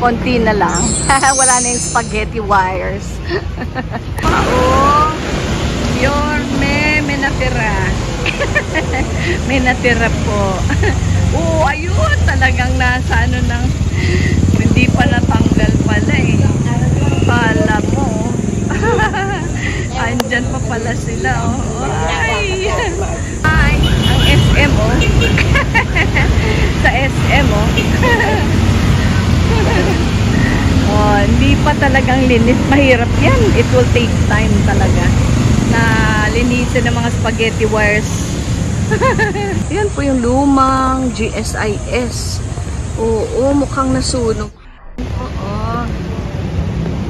konti na lang. Wala na yung spaghetti wires. Oo. May natira. May natira po. Oo, ayun. Talagang nasa ano nang hindi pa natanggal pala eh. Kala mo. Andyan pa pala sila. Oh. Ay. Ay. Ang SM oh. Sa SM oh. Oh, hindi pa talagang linis. Mahirap yan. It will take time talaga na linisin ng mga spaghetti wires. Yan po yung lumang GSIS. Oo, mukhang nasunog. Oo.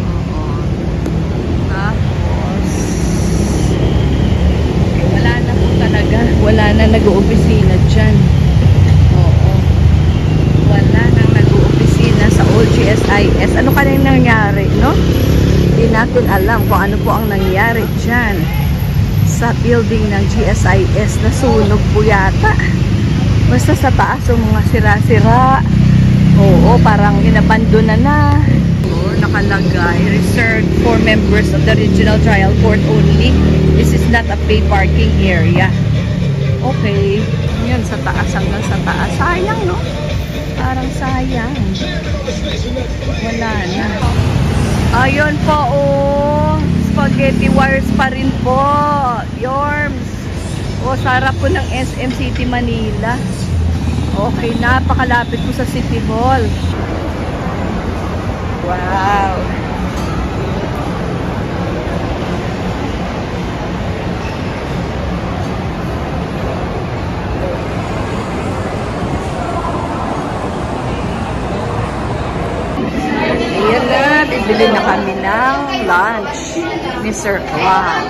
Oo. Tapos wala na po talaga. Wala na nag-uopisina dyan. Oo. Wala na nag-uopisina sa old GSIS. Ano kaya nangyari, no? Hindi natin alam kung ano po ang nangyari dyan sa building ng GSIS. Nasunog po yata. Basta sa taas yung mga sira-sira. Oo, parang inabandona na. Oo, nakalagay, reserved for members of the Regional Trial Court only. This is not a paid parking area. Okay. Yan, sa taas hanggang sa taas. Sayang, no? Parang sayang. Wala na. Ayun po, oh. Spaghetti wires pa rin po. Yorms. O, sarap po ng SM City Manila. Okay, napakalapit po sa City Hall. Wow. Ayan na, bibili na kami ng lunch ni Sir Juan.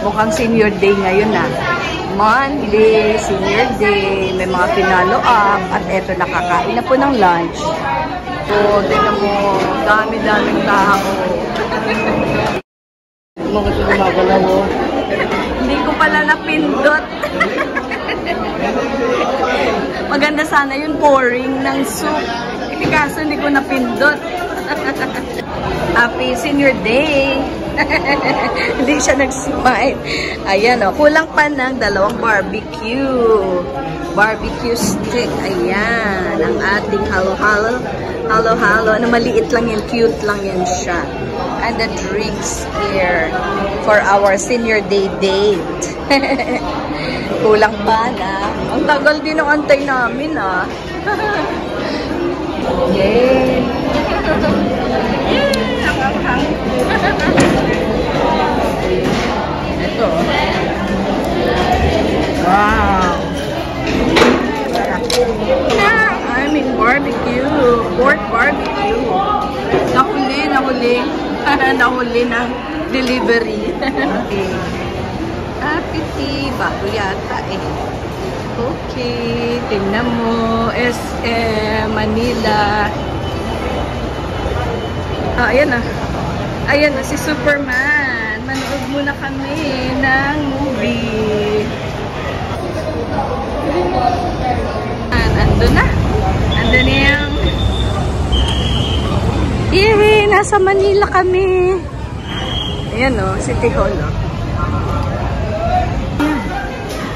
Mukhang senior day ngayon na. Monday, senior day, may mga pinalo up, at eto nakakain na po ng lunch. So, tingnan mo, dami-daming tao. Hindi ko pala napindot. Maganda sana yung pouring ng soup. Kaso hindi ko napindot. Happy senior day. Hindi siya nag-smile. Ayan o. Kulang pa ng 2 barbecue. Barbecue stick. Ayan. Ang ating halo-halo. Halo-halo. Ano, maliit lang yan. Cute lang yan siya. And the drinks here for our senior day date. Kulang pa na. Ang tagal din ang antay namin ah. Yay! Hanghang. Ito. Wow! I'm in barbecue. Pork barbecue. Nahuli. Nahuli ng delivery. Okay. Apiti. Bago yata eh. Okay, tingnan mo, SM Manila. Ayan na. Ayan na, si Superman. Manood muna kami ng movie. Ando na. Ando na yung... Yay! Nasa Manila kami. Ayan o, City Hall o.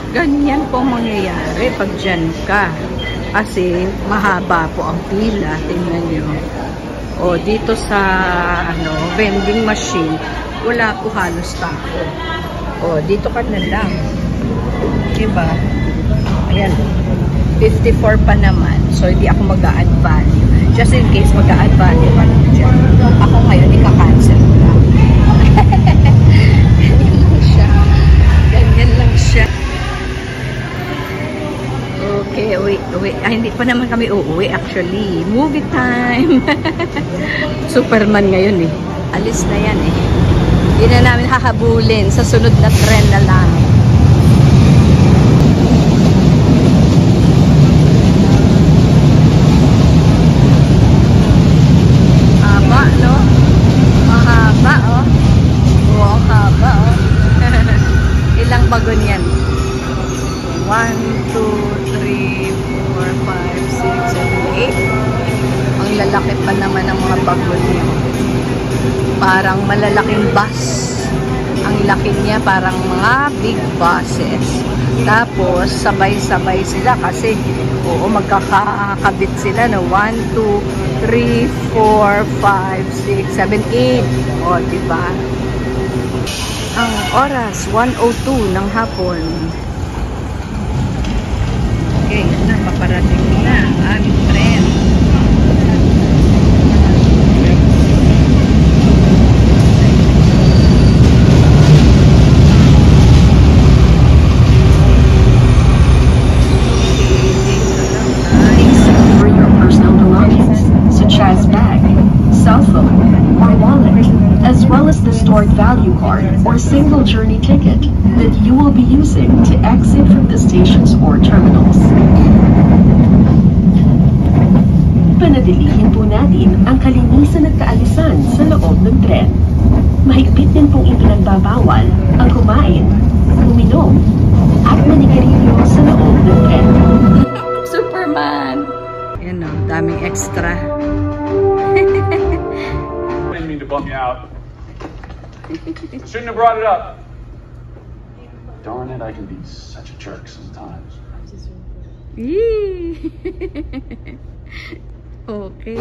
Ganyan po mangyayari pag dyan ka. Kasi mahaba po ang pila. Tingnan nyo. O, dito sa vending machine, wala po halos tao. O, dito ka na lang. Diba? Ayan. 54 pa naman. So, hindi ako mag-a-add value. Just in case mag-a-add value pa naman dyan. Ako ngayon, ika-cancel ko lang. Ganyan lang siya. Ganyan lang siya. Okay, uwi. Hindi pa naman kami uuwi actually. Movie time. Superman ngayon eh. Alis na yan eh. Hindi na namin hahabulin sa sunod na tren na lang. Haba, no? Mahaba, oh. Oo, haba, oh. Ilang bagon yan? 1, 2, 3, 4, 5, 6, 7, 8. Ang lalaki pa naman ng mga bagon niya. Parang malalaking bus. Ang laki niya, parang mga big buses. Tapos, sabay-sabay sila kasi, oo, magkakakabit sila na 1, 2, 3, 4, 5, 6, 7, 8. O, diba? Ang oras, 1:02 ng hapon. Okay, yan na, paparating na ang aming tren. Stored value card or single journey ticket that you will be using to exit from the stations or terminals. Panatilihin po natin ang kalinisan at kaalisan sa loob ng tren. Mahigpit din pong ipinagbabawal ang kumain, uminom, at manigarilyo sa loob ng tren. Superman! Yan o, daming extra. I didn't mean to bum you out. Shouldn't have brought it up. Darn it, I can be such a jerk sometimes. Yee! Okay.